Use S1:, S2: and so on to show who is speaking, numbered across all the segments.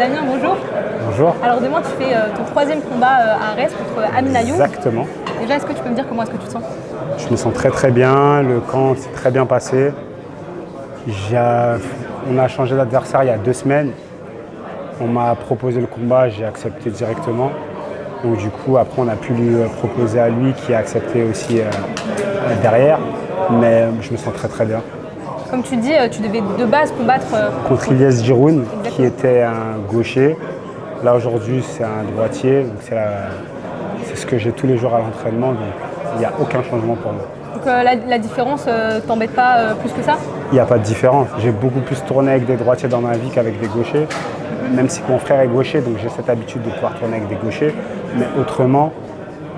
S1: Damien, bonjour.
S2: Bonjour.
S1: Alors demain, tu fais ton troisième combat à Arès contre Amin Ayoub.
S2: Exactement.
S1: Déjà, est-ce que tu peux me dire comment est-ce que tu te sens?
S2: Je me sens très très bien, le camp s'est très bien passé. On a changé d'adversaire il y a 2 semaines. On m'a proposé le combat, j'ai accepté directement. Donc du coup, après, on a pu lui proposer à lui qui a accepté aussi derrière. Mais je me sens très très bien.
S1: Comme tu dis, tu devais de base combattre
S2: Contre Ilyes Giroun, qui était un gaucher. Là aujourd'hui, c'est un droitier. Donc c'est ce que j'ai tous les jours à l'entraînement. Donc il n'y a aucun changement pour moi.
S1: Donc la différence t'embête pas plus que ça?
S2: Il n'y a pas de différence. J'ai beaucoup plus tourné avec des droitiers dans ma vie qu'avec des gauchers. Même si mon frère est gaucher, donc j'ai cette habitude de pouvoir tourner avec des gauchers. Mais autrement,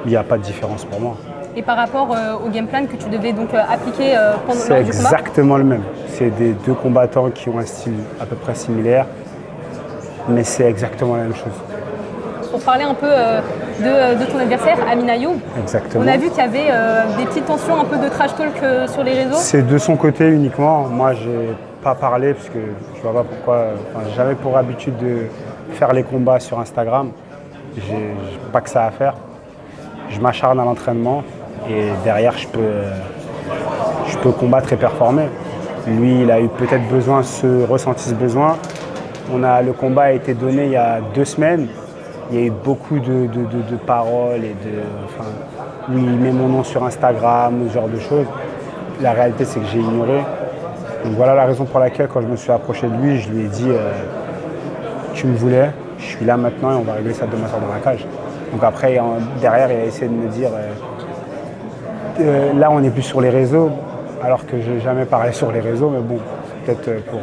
S2: il n'y a pas de différence pour moi.
S1: Et par rapport au game plan que tu devais donc appliquer pendant
S2: C'est
S1: lors du combat?
S2: exactement le même. C'est des deux combattants qui ont un style à peu près similaire. Mais c'est exactement la même chose.
S1: Pour parler un peu de ton adversaire, Amin Ayoub,
S2: Exactement.
S1: on a vu qu'il y avait des petites tensions, un peu de trash talk sur les réseaux.
S2: C'est de son côté uniquement. Moi, je n'ai pas parlé parce que je ne vois pas pourquoi. J'avais pour habitude de faire les combats sur Instagram. J'ai pas que ça à faire. Je m'acharne à l'entraînement et derrière, je peux combattre et performer. Lui, il a eu peut-être besoin, ressenti ce besoin. Le combat a été donné il y a 2 semaines. Il y a eu beaucoup de paroles et où il met mon nom sur Instagram, ce genre de choses. La réalité, c'est que j'ai ignoré. Donc voilà la raison pour laquelle, quand je me suis approché de lui, je lui ai dit tu me voulais, je suis là maintenant et on va régler ça demain soir dans la cage. Donc après, derrière, il a essayé de me dire là, on n'est plus sur les réseaux, alors que je n'ai jamais parlé sur les réseaux, mais bon, peut-être pour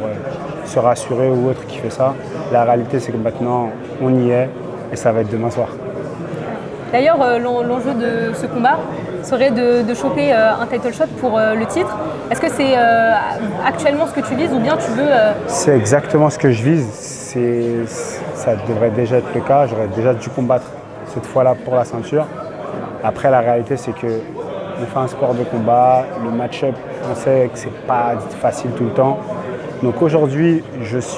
S2: se rassurer ou autre qui fait ça. La réalité, c'est que maintenant, on y est et ça va être demain soir.
S1: D'ailleurs, l'enjeu de ce combat serait de choper un title shot pour le titre. Est-ce que c'est actuellement ce que tu vises ou bien tu veux…
S2: C'est exactement ce que je vise. Ça devrait déjà être le cas. J'aurais déjà dû combattre cette fois-là pour la ceinture. Après, la réalité, c'est qu'on fait un sport de combat. Le match-up, on sait que c'est pas facile tout le temps. Donc aujourd'hui, je fais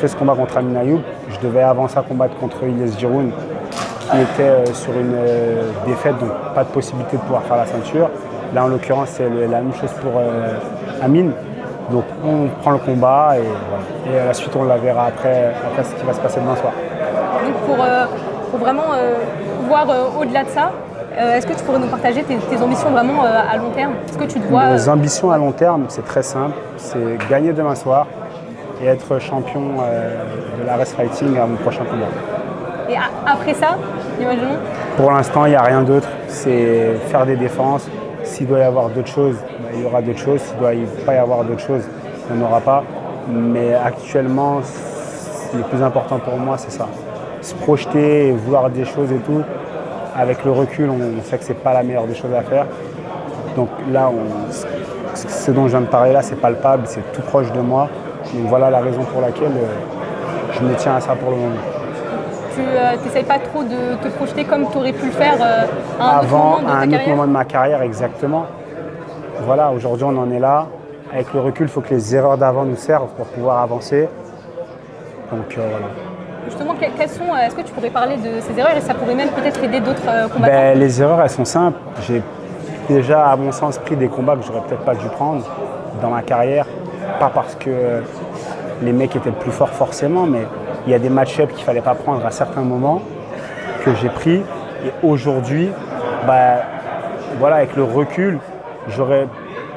S2: ce combat contre Amin Ayoub. Je devais avant ça combattre contre Ilyes Giroun, qui était sur une défaite, donc pas de possibilité de pouvoir faire la ceinture. Là, en l'occurrence, c'est la même chose pour Amin. Donc on prend le combat et voilà. Et à la suite, on la verra après ce qui va se passer demain soir.
S1: Donc pour vraiment voir au-delà de ça, est-ce que tu pourrais nous partager tes ambitions vraiment à long terme? Est-ce que tu te vois…
S2: Mes ambitions à long terme, c'est très simple. C'est gagner demain soir et être champion de l'Arès Fighting à mon prochain combat.
S1: Et après ça, imaginons?
S2: Pour l'instant, il n'y a rien d'autre. C'est faire des défenses. S'il doit y avoir d'autres choses, il y aura d'autres choses. S'il ne doit pas y avoir d'autres choses, il n'y en aura pas. Mais actuellement, le plus important pour moi, c'est ça. Se projeter et vouloir des choses et tout. Avec le recul, on sait que ce n'est pas la meilleure des choses à faire. Donc là, ce dont je viens de parler là, c'est palpable, c'est tout proche de moi. Donc voilà la raison pour laquelle je me tiens à ça pour le moment.
S1: Tu n'essayes pas trop de te projeter comme tu aurais pu le faire à
S2: un autre moment de ma carrière, exactement. Voilà, aujourd'hui on en est là. Avec le recul, il faut que les erreurs d'avant nous servent pour pouvoir avancer. Donc voilà.
S1: Justement, est-ce que tu pourrais parler de ces erreurs et ça pourrait même peut-être aider d'autres combattants?
S2: Les erreurs, elles sont simples. J'ai déjà, à mon sens, pris des combats que j'aurais peut-être pas dû prendre dans ma carrière. Pas parce que les mecs étaient plus forts forcément, mais il y a des match-ups qu'il ne fallait pas prendre à certains moments que j'ai pris. Et aujourd'hui, voilà, avec le recul, j'aurais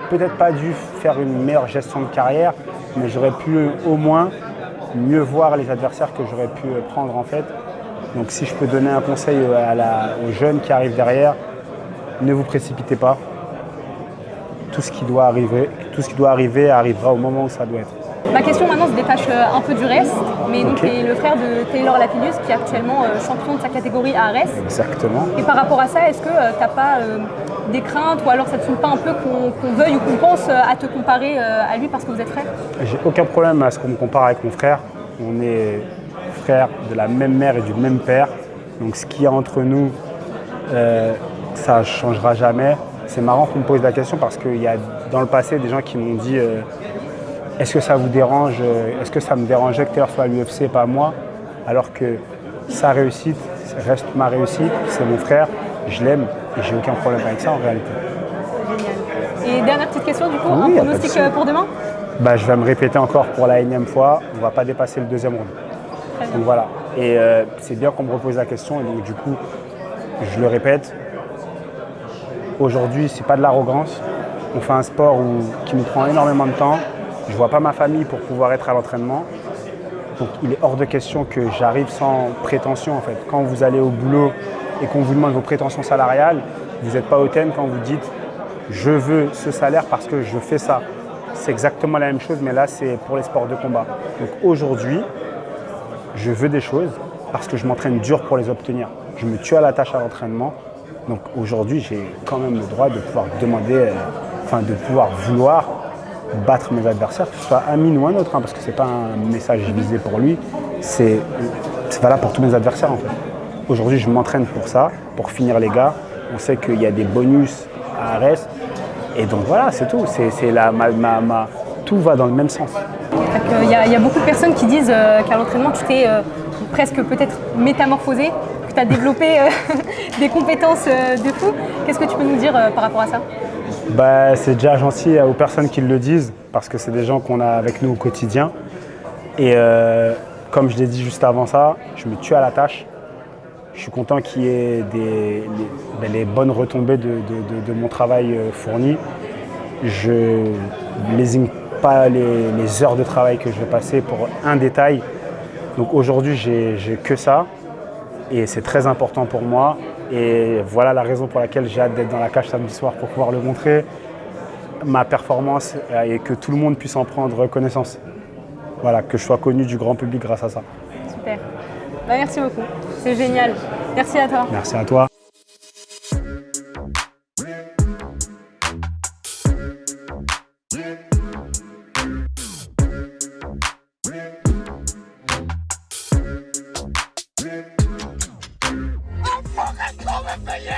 S2: peut-être pas dû faire une meilleure gestion de carrière, mais j'aurais pu au moins mieux voir les adversaires que j'aurais pu prendre en fait. Donc si je peux donner un conseil aux jeunes qui arrivent derrière, ne vous précipitez pas. Tout ce qui doit arriver arrivera au moment où ça doit être.
S1: Ma question maintenant se détache un peu du reste, mais donc tu es le frère de Taylor Lapillus qui est actuellement champion de sa catégorie à Arès.
S2: Exactement.
S1: Et par rapport à ça, est-ce que tu n'as pas des craintes ou alors ça ne te saoule pas un peu qu'on veuille ou qu'on pense à te comparer à lui parce que vous êtes frères? J'ai
S2: aucun problème à ce qu'on me compare avec mon frère. On est frères de la même mère et du même père. Donc ce qu'il y a entre nous, ça ne changera jamais. C'est marrant qu'on me pose la question parce qu'il y a dans le passé des gens qui m'ont dit est-ce que ça vous dérange, est-ce que ça me dérangeait que Taylor soit à l'UFC et pas moi, alors que sa réussite reste ma réussite, c'est mon frère, je l'aime et j'ai aucun problème avec ça en réalité.
S1: Génial. Et dernière petite question du coup,
S2: Oui,
S1: un pronostic pour demain?
S2: Je vais me répéter encore pour la énième fois, on ne va pas dépasser le deuxième round. Donc voilà, et c'est bien qu'on me repose la question et donc du coup, je le répète, aujourd'hui c'est pas de l'arrogance, on fait un sport qui nous prend énormément de temps, je ne vois pas ma famille pour pouvoir être à l'entraînement, donc il est hors de question que j'arrive sans prétention en fait. Quand vous allez au boulot et qu'on vous demande vos prétentions salariales, vous n'êtes pas hautaine quand vous dites je veux ce salaire parce que je fais ça. C'est exactement la même chose, mais là, c'est pour les sports de combat. Donc aujourd'hui, je veux des choses parce que je m'entraîne dur pour les obtenir. Je me tue à la tâche à l'entraînement. Donc aujourd'hui, j'ai quand même le droit de pouvoir demander, de pouvoir vouloir battre mes adversaires, que ce soit Amine ou un autre, parce que ce n'est pas un message visé pour lui. C'est valable pour tous mes adversaires, en fait. Aujourd'hui, je m'entraîne pour ça, pour finir les gars. On sait qu'il y a des bonus à Arès. Et donc voilà, c'est tout. Tout va dans le même sens.
S1: Il y a beaucoup de personnes qui disent qu'à l'entraînement, tu t'es presque peut-être métamorphosé, que tu as développé des compétences de fou. Qu'est-ce que tu peux nous dire par rapport à ça?
S2: C'est déjà gentil aux personnes qui le disent, parce que c'est des gens qu'on a avec nous au quotidien. Et comme je l'ai dit juste avant ça, je me tue à la tâche. Je suis content qu'il y ait les bonnes retombées de mon travail fourni. Je ne lésigne pas les heures de travail que je vais passer pour un détail. Donc aujourd'hui, j'ai que ça et c'est très important pour moi. Et voilà la raison pour laquelle j'ai hâte d'être dans la cage samedi soir pour pouvoir le montrer, ma performance et que tout le monde puisse en prendre connaissance. Voilà, que je sois connu du grand public grâce à ça.
S1: Super. Merci beaucoup. C'est génial. Merci à toi.
S2: Merci à toi.
S3: I'm fucking coming for you!